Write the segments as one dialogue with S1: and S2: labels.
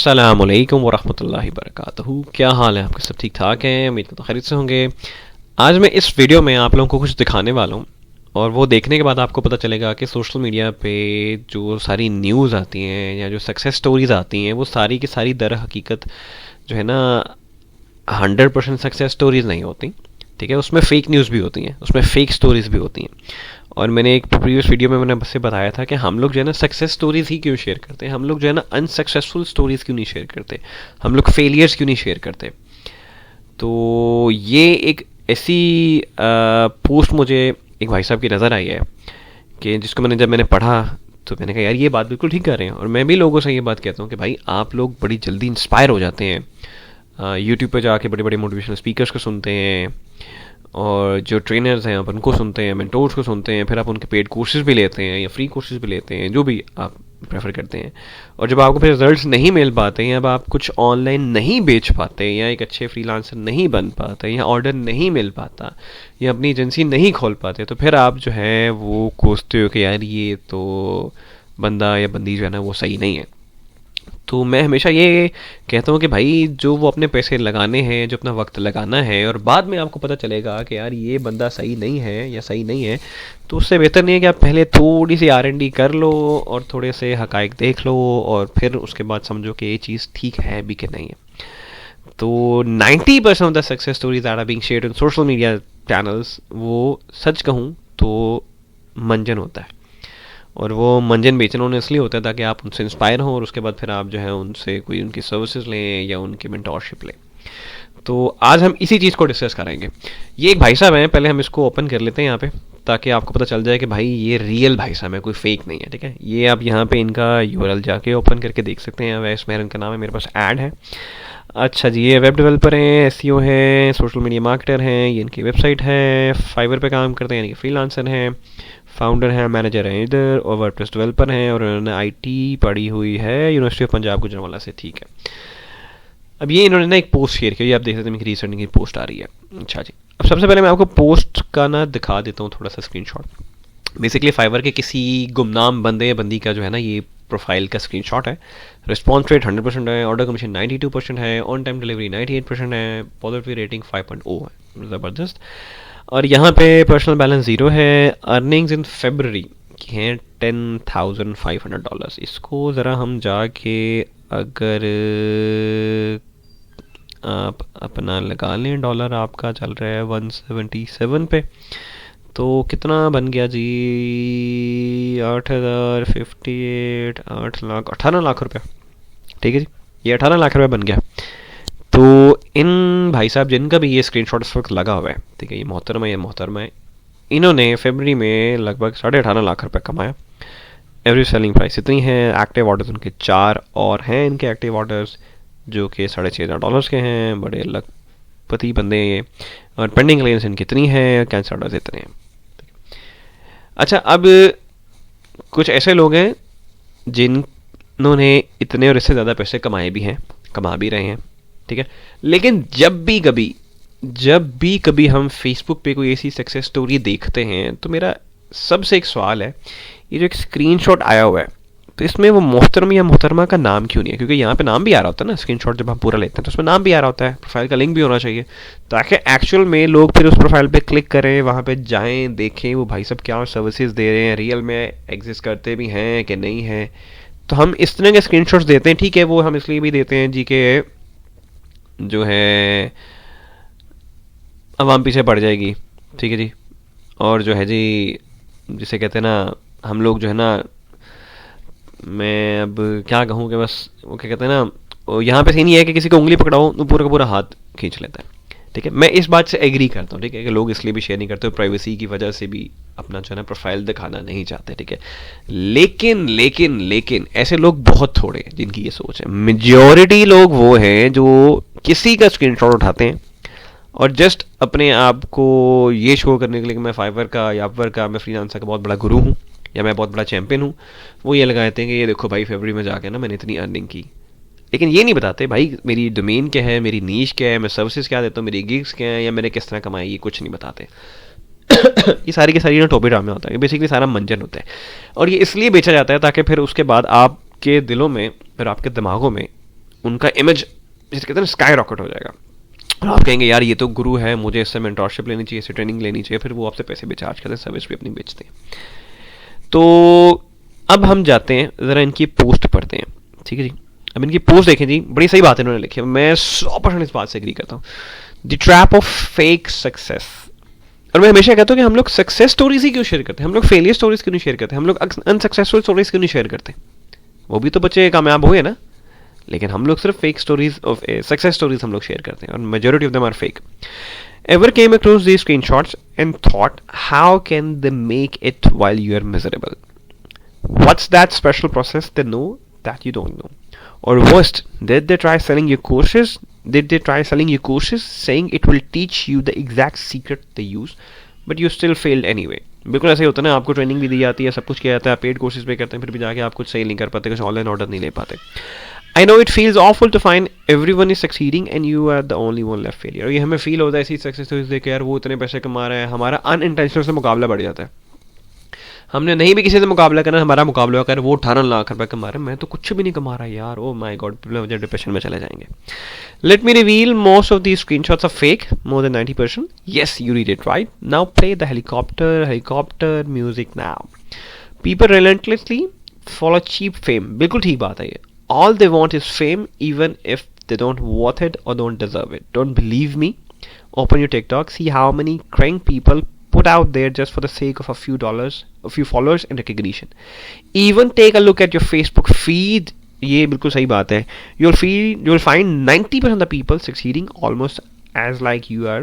S1: अस्सलामुअलैकुम वरहमतुल्लाहि वबरकातुहू। क्या हाल है आपके? सब ठीक ठाक हैं? उम्मीद करता हूँ खैरियत से होंगे। आज मैं इस वीडियो में आप लोगों को कुछ दिखाने वाला हूँ और वो देखने के बाद आपको पता चलेगा कि सोशल मीडिया पे जो सारी न्यूज़ आती हैं या जो सक्सेस स्टोरीज आती हैं वो सारी की सारी दर हकीकत जो है ना 100% सक्सेस स्टोरीज नहीं होती। ठीक है, उसमें फेक न्यूज़ भी होती हैं, उसमें फेक स्टोरीज भी होती हैं। और मैंने एक प्रीवियस वीडियो में मैंने बस से बताया था कि हम लोग जो है ना सक्सेस स्टोरीज ही क्यों शेयर करते हैं, हम लोग जो है ना अनसक्सेसफुल स्टोरीज क्यों नहीं शेयर करते, हम लोग फेलियर्स क्यों नहीं शेयर करते। तो ये एक ऐसी पोस्ट मुझे एक भाई साहब की नज़र आई है कि जिसको जब मैंने पढ़ा तो मैंने कहा यार ये बात बिल्कुल ठीक कर रहे हैं। और मैं भी लोगों से ये बात कहता हूँ कि भाई आप लोग बड़ी जल्दी इंस्पायर हो जाते हैं, यूट्यूब पर जाके बड़े बड़े मोटिवेशनल स्पीकर्स को सुनते हैं और जो ट्रेनर्स हैं आप उनको सुनते हैं, मेंटोर्स को सुनते हैं, फिर आप उनके पेड कोर्सेज भी लेते हैं या फ्री कोर्सेज भी लेते हैं, जो भी आप प्रेफर करते हैं। और जब आपको फिर रिजल्ट्स नहीं मिल पाते या अब आप कुछ ऑनलाइन नहीं बेच पाते या एक अच्छे फ्रीलांसर नहीं बन पाते या ऑर्डर नहीं मिल पाता या अपनी एजेंसी नहीं खोल पाते, तो फिर आप जो है वो कोसते हो कि यार ये तो बंदा या बंदी जो है ना वो सही नहीं है। तो मैं हमेशा ये कहता हूँ कि भाई जो वो अपने पैसे लगाने हैं, जो अपना वक्त लगाना है और बाद में आपको पता चलेगा कि यार ये बंदा सही नहीं है या सही नहीं है, तो उससे बेहतर नहीं है कि आप पहले थोड़ी सी R&D कर लो और थोड़े से हकाइक देख लो और फिर उसके बाद समझो कि ये चीज़ ठीक है भी कि नहीं है। तो 90% of the success stories that are being shared on social media channels, वो सच कहूँ तो मंजन होता है। और वो मंजन बेचना उन्हें इसलिए होता है ताकि आप उनसे इंस्पायर हों और उसके बाद फिर आप जो है उनसे कोई उनकी सर्विसेज लें या उनकी मेंटोरशिप लें। तो आज हम इसी चीज़ को डिस्कस करेंगे। ये एक भाई साहब हैं, पहले हम इसको ओपन कर लेते हैं यहाँ पे ताकि आपको पता चल जाए कि भाई ये रियल भाई साहब है, कोई फेक नहीं है। ठीक है, ये आप यहाँ पे इनका URL जाके ओपन करके देख सकते हैं। वैस मेहर इनका नाम है, मेरे पास ऐड है। अच्छा जी, ये वेब डेवलपर हैं, SEO हैं, सोशल मीडिया मार्केटर हैं, ये इनकी वेबसाइट है, फाइवर पे काम करते हैं यानी कि फ्रीलांसर हैं, फाउंडर हैं, मैनेजर हैं इधर और वर्डप्रेस डेवलपर हैं और उन्होंने IT पढ़ी हुई है यूनिवर्सिटी ऑफ पंजाब गुजरांवाला से। ठीक है, अब ये इन्होंने ना एक पोस्ट शेयर की, आप देख सकते हैं रिसेंट की पोस्ट आ रही है। अच्छा जी, अब सबसे पहले मैं आपको पोस्ट का ना दिखा देता हूँ थोड़ा सा स्क्रीनशॉट। बेसिकली फाइवर के किसी गुमनाम बंदे या बंदी का जो है ना ये प्रोफाइल का स्क्रीनशॉट है। रिस्पॉन्स रेट 100% है, ऑर्डर कमीशन 92% है, ऑन टाइम डिलीवरी 98% है, पॉजिटिव रेटिंग 5.0 है, ज़बरदस्त। और यहाँ पे पर्सनल बैलेंस 0 है। अर्निंग्स इन फरवरी की हैं $10,500। इसको ज़रा हम जाके अगर आप अपना लगा लें, डॉलर आपका चल रहा है 177 पे, तो कितना बन गया जी? 8,058, 8 लाख, 18 लाख रुपया। ठीक है जी, ये 18 लाख रुपया बन गया। तो इन भाई साहब जिनका भी ये स्क्रीनशॉट इस वक्त लगा हुआ है, ठीक है, ये मोहतरमा है, इन्होंने फरवरी में लगभग 18.5 लाख रुपए कमाया। एवरेज सेलिंग प्राइस इतनी है। एक्टिव ऑर्डर्स उनके 4 और हैं इनके एक्टिव ऑर्डर्स जो कि $6,500 के हैं। बड़े लखपति बंदे हैं ये। और पेंडिंग क्लेम्स इनकी इतनी है, कैंसर ऑर्डर्स इतने हैं। अच्छा, अब कुछ ऐसे लोग हैं जिन्होंने इतने और इससे ज़्यादा पैसे कमाए भी हैं, कमा भी रहे हैं। ठीक है, लेकिन जब भी कभी हम फेसबुक पे कोई ऐसी सक्सेस स्टोरी देखते हैं तो मेरा सबसे एक सवाल है, ये जो एक स्क्रीनशॉट आया हुआ है तो इसमें वो मोहतरम या मोहतरमा का नाम क्यों नहीं है? क्योंकि यहाँ पे नाम भी आ रहा होता है ना, स्क्रीनशॉट जब हम पूरा लेते हैं तो उसमें नाम भी आ रहा होता है, प्रोफाइल का लिंक भी होना चाहिए ताकि एक्चुअल में लोग फिर उस प्रोफाइल पे क्लिक करें, वहाँ पे जाएं, देखें वो भाई साहब क्या सर्विसेज दे रहे हैं, रियल में एग्जिस्ट करते भी हैं कि नहीं है। तो हम इस तरह के स्क्रीनशॉट्स देते हैं, ठीक है, वो हम इसलिए भी देते हैं जी के जो है आवाम पीछे पड़ जाएगी। ठीक है जी, और जो है जी जिसे कहते हैं ना हम लोग जो है ना, मैं अब क्या कहूँ कि बस वो क्या कहते हैं ना, यहाँ पे सीन ये है कि किसी को उंगली पकड़ाओ तो पूरा का पूरा हाथ खींच लेता है। ठीक है, मैं इस बात से एग्री करता हूँ। ठीक है, कि लोग इसलिए भी शेयर नहीं करते, प्राइवेसी की वजह से भी अपना जो है ना प्रोफाइल दिखाना नहीं चाहते। ठीक है, लेकिन ऐसे लोग बहुत थोड़े हैं जिनकी ये सोच है। मेजॉरिटी लोग वो हैं जो किसी का स्क्रीनशॉट उठाते हैं और जस्ट अपने आप को ये शो करने के लिए कि मैं फाइवर का या अपवर का, मैं फ्रीलांसर का बहुत बड़ा गुरु हूँ या मैं बहुत बड़ा चैंपियन हूँ, वो ये लगाते हैं कि ये देखो भाई फरवरी में जाके ना मैंने इतनी अर्निंग की। लेकिन ये नहीं बताते भाई मेरी डोमेन क्या है, मेरी नीश क्या है, मैं सर्विसेज क्या देता हूँ, मेरी गिग्स क्या है या मैंने किस तरह कमाई, ये कुछ नहीं बताते। ये सारी की सारी ना टोपी ड्रामे होता है, बेसिकली सारा मंजन होता है। और ये इसलिए बेचा जाता है ताकि फिर उसके बाद आपके दिलों में, फिर आपके दिमागों में उनका इमेज जिसे कहते हैं स्काई रॉकेट हो जाएगा। और आप कहेंगे यार ये तो गुरु है, मुझे इससे मेंटरशिप लेनी चाहिए, इससे ट्रेनिंग लेनी चाहिए, फिर वो आपसे पैसे भी चार्ज करते हैं, सर्विस भी अपनी बेचते हैं। तो अब हम जाते हैं ज़रा इनकी पोस्ट पढ़ते हैं, ठीक है जी। अब इनकी पोस्ट देखें जी, बड़ी सही बात इन्होंने लिखी है, मैं 100% इस बात से एग्री करता हूँ। The trap of fake success. और मैं हमेशा कहता हूँ कि हम लोग सक्सेस स्टोरीज ही क्यों शेयर करते हैं, हम लोग फेलियर स्टोरीज क्यों नहीं शेयर करते, हम लोग अनसक्सेसफुल स्टोरीज क्यों नहीं शेयर करते। वो भी तो बच्चे कामयाब हुए ना, लेकिन हम लोग सिर्फ fake stories of success stories हम लोग शेयर करते हैं, और majority of them are fake. Ever came across these screenshots and thought, how can they make it while you are miserable? What's that special process they know that you don't know? Or worst, did they try selling you courses? Did they try selling you courses saying it will teach you the exact secret they use, but you still failed anyway? बिल्कुल ऐसे ही होता है ना, आपको training भी दी जाती है, सब कुछ किया जाता है, पेड कोर्सेज पे करते हैं, फिर भी जाके आप कुछ सेल नहीं कर पाते, कुछ ऑनलाइन ऑर्डर नहीं ले पाते। I know it feels awful to find everyone is succeeding and you are the only one left failure. और ये हमें फील होता है ऐसी सक्सेस स्टोरीज देख के, यार वो इतने पैसे कमा रहा है, हमारा अनइंटेंशनल से मुकाबला बढ़ जाता है। हमने नहीं भी किसी से मुकाबला करना, हमारा मुकाबला कर वो 18 लाख रुपए कमा रहे हैं, मैं तो कुछ भी नहीं कमा रहा यार, ओ माय गॉड, मुझे डिप्रेशन में चले जाएंगे। Let me reveal most of these screenshots are fake, more than 90%। Yes, you read it right. Now play the helicopter music now. People relentlessly follow cheap fame. बिल्कुल ठीक बात है ये। All they want is fame, even if they don't want it or don't deserve it. Don't believe me? Open your TikTok, see how many crank people put out there just for the sake of a few dollars, a few followers and recognition. Even take a look at your Facebook feed. ये बिल्कुल सही बात है। You'll find 90% of the people succeeding almost as like you are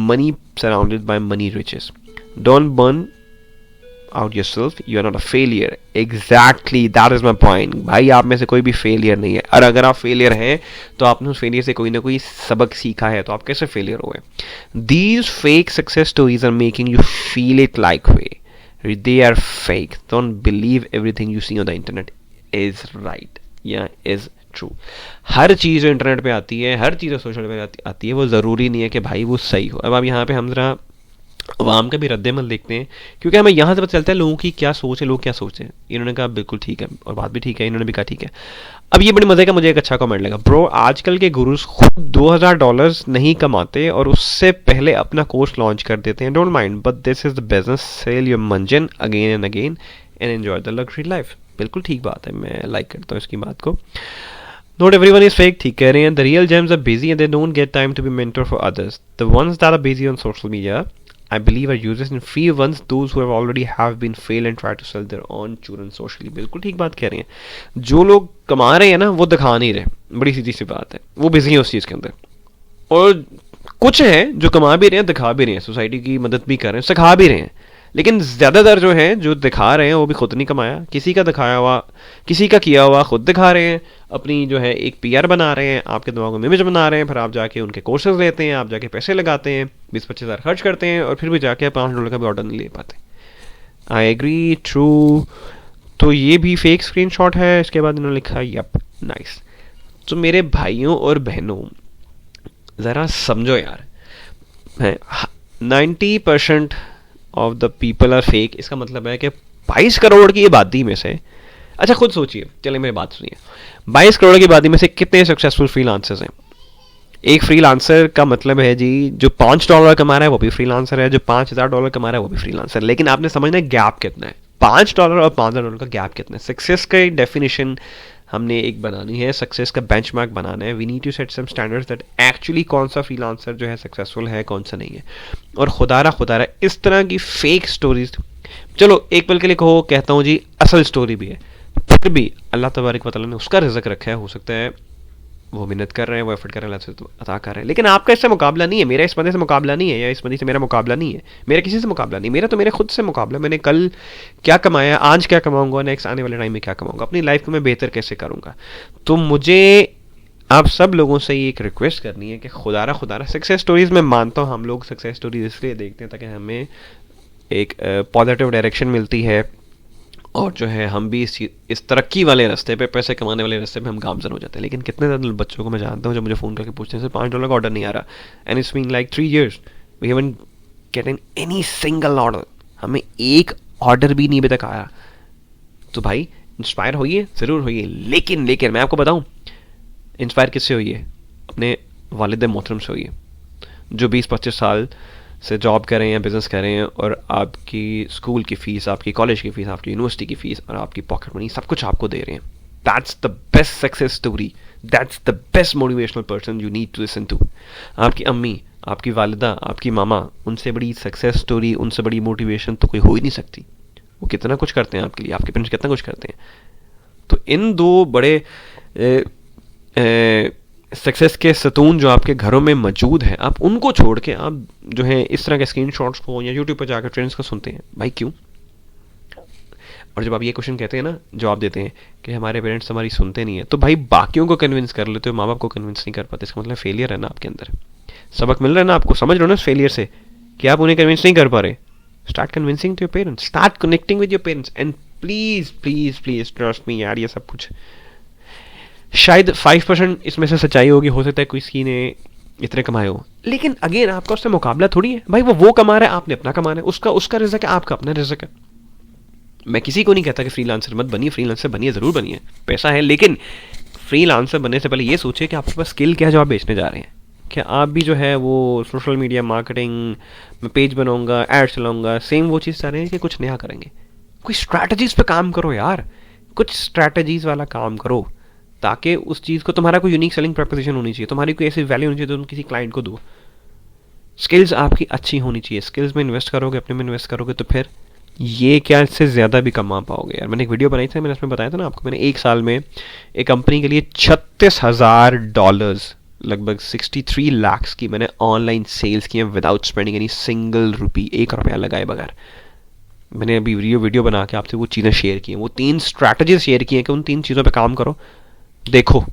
S1: money surrounded by money riches. Don't burn out yourself, you are not a failure. Exactly, that is my point. भाई आप में से कोई भी फेलियर नहीं है, और अगर आप फेलियर हैं तो आपने उस फेलियर से कोई ना कोई सबक सीखा है, तो आप कैसे फेलियर हुए। These fake success stories are making you feel it like way. They are fake. Don't believe everything you see on the internet is right. Yeah, is true. हर चीज़ जो इंटरनेट पे आती है, हर चीज़ जो सोशल पे आती है, वो ज़रूरी नहीं है कि भाई वो सही हो। अब आप यहाँ पे हम जरा अवाम का भी रद्द-ए-अमल देखते हैं, क्योंकि हमें यहाँ से पता चलता है लोगों की क्या सोच है, लोग क्या सोचते हैं। इन्होंने कहा बिल्कुल ठीक है, और बात भी ठीक है, इन्होंने भी कहा ठीक है। अब ये बड़ी मज़े का, मुझे एक अच्छा कमेंट लगा, ब्रो आजकल के गुरुज खुद $2000 नहीं कमाते और उससे पहले अपना कोर्स लॉन्च कर देते हैं। Don't mind, but this is the business, sell your manjan again and again and enjoy the luxury life. बिल्कुल ठीक बात है, मैं लाइक करता हूँ इसकी बात को। Not everyone is fake, ठीक कह रहे हैं। The real gems are busy and they don't get time to be mentor for others. The ones that are busy on social media, I believe, are users and free ones, those who have already have been failed and try to sell their own children socially. बिल्कुल ठीक बात कह रहे हैं। जो लोग कमा रहे हैं ना, वो दिखा नहीं रहे, बड़ी सीधी सी बात है, वो बिजी है उस चीज़ के अंदर। और कुछ हैं जो कमा भी रहे हैं, दिखा भी रहे हैं, सोसाइटी की मदद भी कर रहे हैं, सिखा भी रहे हैं, लेकिन ज़्यादातर जो हैं जो दिखा रहे हैं वो भी खुद नहीं कमाया, किसी का दिखाया हुआ, किसी का किया हुआ खुद दिखा रहे हैं, अपनी जो है एक पीआर बना रहे हैं, आपके दिमाग में इमेज बना रहे हैं, फिर आप जाके उनके कोर्सेज लेते हैं, आप जाके पैसे लगाते हैं, 20-25 हज़ार खर्च करते हैं, और फिर भी जाके $5 का भी ऑर्डर नहीं ले पाते। I agree, true. तो ये भी फेक स्क्रीनशॉट है। इसके बाद इन्होंने लिखा यप, नाइस। तो मेरे भाइयों और बहनों, ज़रा समझो यार, 90% of the people are fake. इसका मतलब है कि 22 करोड़ की आबादी में से, अच्छा खुद सोचिए, चलिए मेरी बात सुनिए, 22 करोड़ की आबादी में से कितने सक्सेसफुल फ्रीलांसर्स हैं। एक फ्रीलांसर का मतलब है जी, जो $5 कमा रहा है वो भी फ्रीलांसर है, जो $5000 कमा रहा है वो भी फ्रीलांसर। लेकिन आपने समझना है गैप कितना है, $5 और $5000 का गैप कितना है। सक्सेस का डेफिनेशन हमने एक बनानी है, सक्सेस का बेंचमार्क बनाना है। We need to set some standards that actually कौन सा फ्रीलांसर जो है सक्सेसफुल है, कौन सा नहीं है। और खुदारा इस तरह की फेक स्टोरीज, चलो एक पल के लिए कहो, कहता हूँ जी असल स्टोरी भी है, फिर भी अल्लाह तबारक व तआला ने उसका रिज़्क रखा है। हो सकता है वो मेहनत कर रहे हैं, वो एफर्ट कर रहे हैं, अल्लाह से तो अता कर रहे हैं, लेकिन आपका इससे मुकाबला नहीं है, मेरा इस बंदे से मुकाबला नहीं है, या इस बंदी से मेरा मुकाबला नहीं है, मेरा किसी से मुकाबला नहीं, मेरा तो मेरे खुद से मुकाबला। मैंने कल क्या कमाया, आज क्या कमाऊंगा, नेक्स्ट आने वाले टाइम में क्या कमाऊंगा, अपनी लाइफ को मैं बेहतर कैसे करूंगा। तो मुझे आप सब लोगों से ये एक रिक्वेस्ट करनी है कि खुदारा सक्सेस स्टोरीज में मानता हूँ, हम लोग सक्सेस स्टोरीज इसलिए देखते हैं ताकि हमें एक पॉजिटिव डायरेक्शन मिलती है, और जो है हम भी इस तरक्की वाले रास्ते पे, पैसे कमाने वाले रास्ते पे हम गामजन हो जाते हैं। लेकिन कितने ज़्यादा बच्चों को मैं जानता हूँ जो मुझे फ़ोन करके पूछते हैं, $5 का ऑर्डर नहीं आ रहा, and it's been like 3 years we haven't gotten any single order, हमें एक ऑर्डर भी नहीं अभी तक आया। तो भाई इंस्पायर होइए, ज़रूर होइए, लेकिन मैं आपको बताऊँ, इंस्पायर किससे हुई है? अपने वालिद मोहतरम से हुई है, जो 20-25 साल से जॉब कर रहे हैं या बिजनेस कर रहे हैं, और आपकी स्कूल की फीस, आपकी कॉलेज की फीस, आपकी यूनिवर्सिटी की फीस और आपकी पॉकेट मनी सब कुछ आपको दे रहे हैं. That's the best success story. That's the best motivational person you need to listen to. आपकी अम्मी, आपकी वालिदा, आपकी मामा, उनसे बड़ी सक्सेस स्टोरी, उनसे बड़ी मोटिवेशन तो कोई हो ही नहीं सकती. वो कितना कुछ करते हैं आपके लिए, आपके पेरेंट्स कितना कुछ करते हैं. तो इन दो बड़े सक्सेस के सतून जो आपके घरों में मौजूद हैं, आप उनको छोड़ के आप जो है इस तरह के स्क्रीनशॉट्स को या यूट्यूब पर जाकर ट्रेंड्स को सुनते हैं. भाई क्यों? और जब आप ये क्वेश्चन कहते हैं ना, जवाब देते हैं कि हमारे पेरेंट्स हमारी सुनते नहीं है, तो भाई बाकियों को कन्विंस कर लेते हो, माँ बाप को कन्विंस नहीं कर पाते, इसका मतलब फेलियर है ना आपके अंदर. सबक मिल रहा है ना आपको, समझ रहे हो ना इस फेलियर से कि आप उन्हें कन्विंस नहीं कर पा रहे. Start convincing to your parents, start connecting with your parents, and please please please trust me यार, ये सब कुछ शायद 5% इसमें से सच्चाई होगी. हो सकता है किसी ने इतने कमाए हो, लेकिन अगेन आपका उससे मुकाबला थोड़ी है भाई. वो कमा रहा है, आपने अपना कमाना है. उसका रिज़्क है, आपका अपना रिज़्क है. मैं किसी को नहीं कहता कि फ्रीलांसर मत बनिए, फ्रीलांसर बनिए, ज़रूर बनिए, पैसा है. लेकिन फ्रीलांसर बनने से पहले ये सोचिए कि आपके पास स्किल क्या है जो आप बेचने जा रहे हैं. क्या आप भी जो है वो सोशल मीडिया मार्केटिंग में पेज बनाऊंगा, एड चलाऊंगा, सेम वो चीज़ चाह रहे हैं कि कुछ नया करेंगे? कोई स्ट्रैटेजीज पे काम करो यार, कुछ स्ट्रैटेजीज वाला काम करो, ताकि उस चीज़ को तुम्हारा कोई यूनिक सेलिंग प्रपोजिशन होनी चाहिए, तुम्हारी कोई ऐसी वैल्यू होनी चाहिए तो तुम किसी क्लाइंट को दो. स्किल्स आपकी अच्छी होनी चाहिए. स्किल्स में इन्वेस्ट करोगे, अपने में इन्वेस्ट करोगे, तो फिर ये क्या इससे ज़्यादा भी कमा पाओगे यार. मैंने एक वीडियो बनाई थी, मैंने इसमें बताया था ना आपको, मैंने एक साल में एक कंपनी के लिए $36,000, लगभग 63 लाख की मैंने ऑनलाइन सेल्स की हैं without spending any single rupee, ₹1 लगाए बगैर. मैंने अभी वीडियो बना के आपसे वो चीज़ें शेयर की हैं, वो 3 स्ट्रैटेजीज शेयर की हैं कि उन 3 चीज़ों पे काम करो. देखो,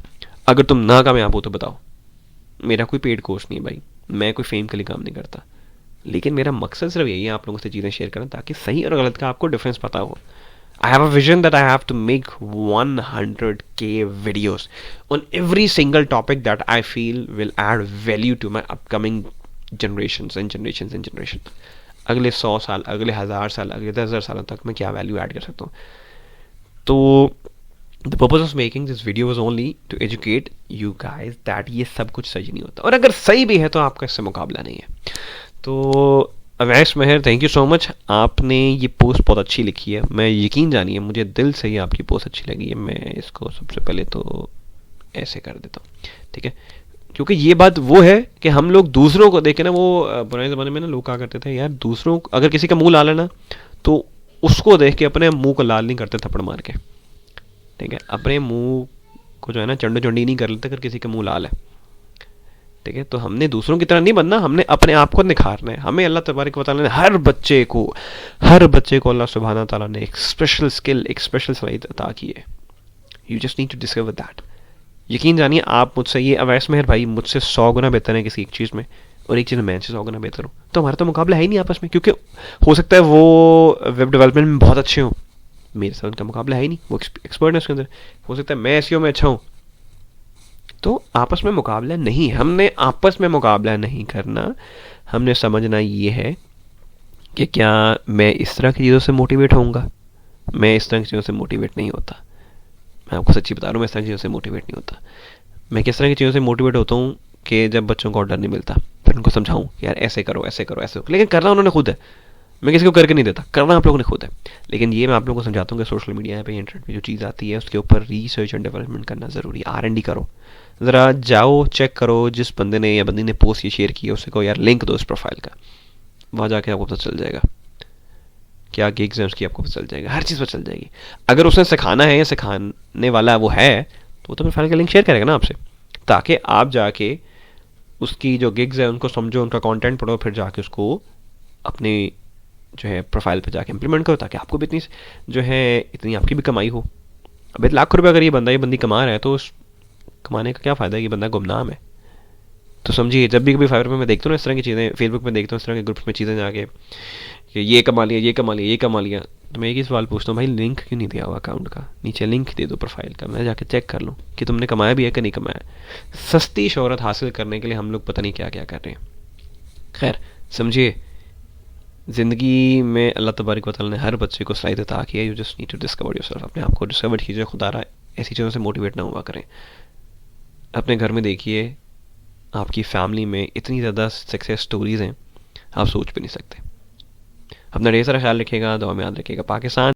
S1: अगर तुम ना कामयाब हो तो बताओ. मेरा कोई पेड कोर्स नहीं है भाई, मैं कोई फेम के लिए काम नहीं करता, लेकिन मेरा मकसद सिर्फ यही है आप लोगों से चीज़ें शेयर करना, ताकि सही और गलत का आपको डिफरेंस पता हो. I have a vision that I have to make 100K videos on every single topic that I feel will add value to my upcoming generations and generations and generations. अगले 100 साल, अगले 1000 साल, अगले 10,000 सालों तक मैं क्या वैल्यू ऐड कर सकता हूँ. तो the purpose of making this video was only to educate you guys that ये सब कुछ सही नहीं होता, और अगर सही भी है तो आपका इससे मुकाबला नहीं है. तो अवैस मेहर, थैंक यू सो मच. आपने ये पोस्ट बहुत अच्छी लिखी है, मैं यकीन जानिए मुझे दिल से ही आपकी पोस्ट अच्छी लगी है. मैं इसको सबसे पहले तो ऐसे कर देता हूँ, ठीक है, क्योंकि ये बात वो है कि हम लोग दूसरों को देखे ना, वो पुराने ज़माने में ना लोग कहा करते थे यार, दूसरों अगर किसी का मुंह लाल है ना तो उसको देख के अपने मुंह को लाल नहीं करते थप्पड़ मार के, ठीक है. अपने मुंह को जो है ना चंडो चंडी नहीं कर लेते अगर किसी का मुंह लाल है, ठीक है. तो हमने दूसरों की तरह नहीं बनना, हमने अपने आप को निखारना है. हमें अल्लाह तबारक व तआला ने हर बच्चे को अल्लाह सुब्हाना ताला ने एक स्पेशल स्किल, एक स्पेशल सलाहियत अता की है. You just need to discover that. यकीन जानिए आप मुझसे, ये अवैस मेहर भाई मुझसे 100 गुना बेहतर है किसी एक चीज़ में, और एक चीज़ में मैं 100 गुना बेहतर हूँ. तो हमारा तो मुकाबला है ही नहीं आपस में, क्योंकि हो सकता है वो वेब डेवलपमेंट में बहुत अच्छे हों, मेरे साथ उनका मुकाबला है ही नहीं, वो एक्सपर्ट है उसके अंदर. हो सकता है मैं एसईओ में अच्छा हूँ, तो आपस में मुकाबला नहीं. हमने आपस में मुकाबला नहीं करना, हमने समझना ये है कि क्या मैं इस तरह की चीज़ों से मोटिवेट होऊंगा. मैं इस तरह की चीज़ों से मोटिवेट नहीं होता, मैं आपको सच्ची बता रहा हूँ, मैं इस तरह की चीज़ों से मोटिवेट नहीं होता. मैं किस तरह की चीज़ों से मोटिवेट होता हूँ कि जब बच्चों को ऑर्डर नहीं मिलता, फिर उनको समझाऊँ कि यार ऐसे करो, ऐसे करो, ऐसे करो. लेकिन करना उन्होंने खुद है, मैं किसी को करके नहीं देता, करना आप लोगों ने खुद है. लेकिन ये मैं आप लोगों को समझाता हूँ कि सोशल मीडिया पे, इंटरनेट पे जो चीज़ आती है उसके ऊपर रिसर्च एंड डेवलपमेंट करना ज़रूरी है. R&D करो, ज़रा जाओ चेक करो, जिस बंदे ने या बंदी ने पोस्ट ये शेयर की है उससे कहो यार लिंक दो इस प्रोफाइल का, वहाँ जाके आपको पता चल जाएगा क्या गिग्स हैं उसकी, आपको पता चल जाएगा, हर चीज़ पता चल जाएगी. अगर उसने सिखाना है या सिखाने वाला वो है तो वो तो प्रोफाइल का लिंक शेयर करेगा ना आपसे, ताकि आप जाके उसकी जो गिग्स है उनको समझो, उनका कंटेंट पढ़ो, फिर जाके उसको अपने जो है प्रोफाइल पे जाके इंप्लीमेंट करो, ताकि आपको भी इतनी जो है इतनी आपकी भी कमाई हो. अब 1 लाख रुपये अगर ये बंदी कमा रहा है तो उस कमाने का क्या फ़ायदा है, ये बंदा गुमनाम है. तो समझिए, जब भी कभी फाइवर में मैं देखता हूँ ना इस तरह की चीज़ें, फेसबुक में देखता हूँ इस तरह के ग्रुप्स में चीज़ें जाके कि ये कमा लिया, ये कमा लिया, ये कमा लिया, तो मैं एक ही सवाल पूछता हूँ, भाई लिंक क्यों नहीं दिया हुआ अकाउंट का, नीचे लिंक दे दो प्रोफाइल का, मैं जाके चेक कर लूँ कि तुमने कमाया भी है कि नहीं कमाया. सस्ती शोहरत हासिल करने के लिए हम लोग पता नहीं क्या क्या कर रहे हैं. खैर समझिए, ज़िंदगी में अल्लाह तबारक व तआला ने हर बच्चे को सलाहियत अता की है. You just need to discover yourself. अपने आप को डिस्कवर कीजिए, खुदा रहा ऐसी चीज़ों से मोटिवेट ना हुआ करें. अपने घर में देखिए, आपकी फैमिली में इतनी ज़्यादा सक्सेस स्टोरीज़ हैं, आप सोच भी नहीं सकते। अपना ढेर सारा ख्याल रखिएगा, दुआ में याद रखिएगा। पाकिस्तान